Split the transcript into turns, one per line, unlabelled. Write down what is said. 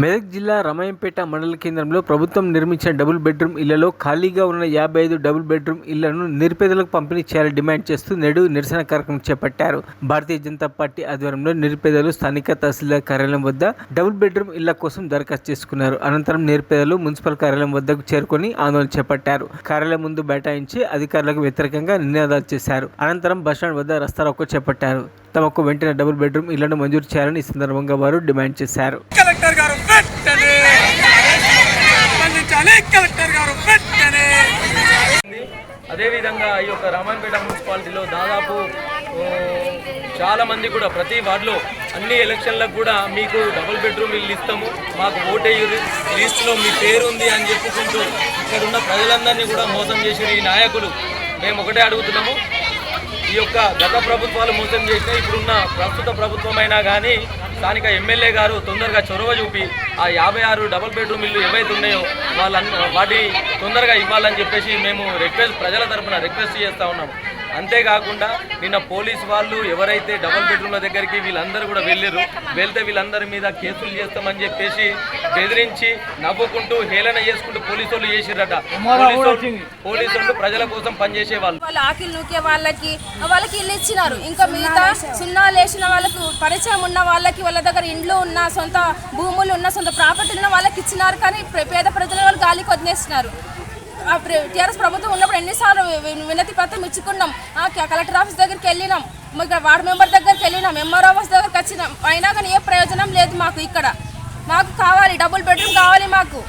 మెదక్ జిల్లా రామాయంపేట మండల కేంద్రంలో ప్రభుత్వం నిర్మించిన డబుల్ బెడ్రూమ్ ఇళ్లలో ఖాళీగా ఉన్న 55 డబుల్ బెడ్రూమ్ ఇళ్లను నిరుపేదలకు పంపిణీ చేయాలని డిమాండ్ చేస్తూ నేడు నిరసన కార్యక్రమం చేపట్టారు. భారతీయ జనతా పార్టీ ఆధ్వర్యంలో నిరుపేదలు స్థానిక తహసీల్దార్ కార్యాలయం వద్ద డబుల్ బెడ్రూమ్ ఇళ్ల కోసం దరఖాస్తు చేసుకున్నారు. అనంతరం నిరుపేదలు మున్సిపల్ కార్యాలయం వద్దకు చేరుకొని ఆందోళన చేపట్టారు. కార్యాలయం ముందు బైఠాయించి అధికారులకు వ్యతిరేకంగా నినాదాలు చేశారు. అనంతరం బస్టాండ్ వద్ద రస్తారోకో చేపట్టారు. తమకు వెంటనే డబుల్ బెడ్రూమ్ ఇళ్లను మంజూరు చేయాలని ఈ సందర్భంగా వారు డిమాండ్ చేశారు.
అదేవిధంగా ఈ యొక్క రామాయంపేట మున్సిపాలిటీలో దాదాపు చాలా మంది కూడా ప్రతి వార్డులో అన్ని ఎలక్షన్లకు కూడా మీకు డబుల్ బెడ్రూమ్ ఇల్లు ఇస్తాము, మాకు ఓటేయు లిస్టులో మీ పేరు ఉంది అని చెప్పుకుంటూ ఇక్కడ ఉన్న ప్రజలందరినీ కూడా మోసం చేసిన ఈ నాయకులు మేము ఒకటే అడుగుతున్నాము. ఈ యొక్క గత ప్రభుత్వాలు మోసం చేసిన ఇప్పుడున్న ప్రస్తుత ప్రభుత్వం అయినా కానీ స్థానిక ఎమ్మెల్యే గారు తొందరగా చొరవ చూపి ఆ 56 డబుల్ బెడ్రూమ్ ఇల్లు ఏవైతే ఉన్నాయో వాటి తొందరగా ఇవ్వాలని చెప్పేసి మేము ప్రజల తరఫున రిక్వెస్ట్ చేస్తూ ఉన్నాము. అంతేకాకుండా నిన్న పోలీసు వాళ్ళు ఎవరైతే డబుల్ బెడ్రూమ్ల దగ్గరికి వీళ్ళందరూ కూడా వెళ్తే వీళ్ళందరి మీద కేసులు చేస్తామని చెప్పేసి బెదిరించి నవ్వుకుంటూ హేళన చేసుకుంటూ పోలీసు వాళ్ళు చేసిరట. పోలీసు వాళ్ళు ప్రజల కోసం పనిచేసే వాళ్ళు
ఆకిలు నూకే వాళ్ళకి ఇల్లు ఇచ్చినారు. ఇంకా మిగతా సున్నాలు వేసిన వాళ్ళకు పరిచయం ఉన్న వాళ్ళకి వాళ్ళ దగ్గర ఇండ్లు ఉన్న సొంత భూములు ఉన్న సొంత ప్రాపర్టీలు ఉన్న వాళ్ళకి ఇచ్చినారు. కానీ పేద ప్రజల వాళ్ళు గాలికి వదిలేస్తున్నారు. టీఆర్ఎస్ ప్రభుత్వం ఉన్నప్పుడు ఎన్నిసార్లు వినతి పత్రం ఇచ్చుకున్నాం, కలెక్టర్ ఆఫీస్ దగ్గరికి వెళ్ళినాం, వార్డు మెంబర్ దగ్గరికి వెళ్ళినాం, ఎంఆర్ ఆఫీస్ దగ్గరికి వచ్చినాం. అయినా కానీ ఏ ప్రయోజనం లేదు మాకు. ఇక్కడ మాకు కావాలి, డబుల్ బెడ్రూమ్ కావాలి మాకు.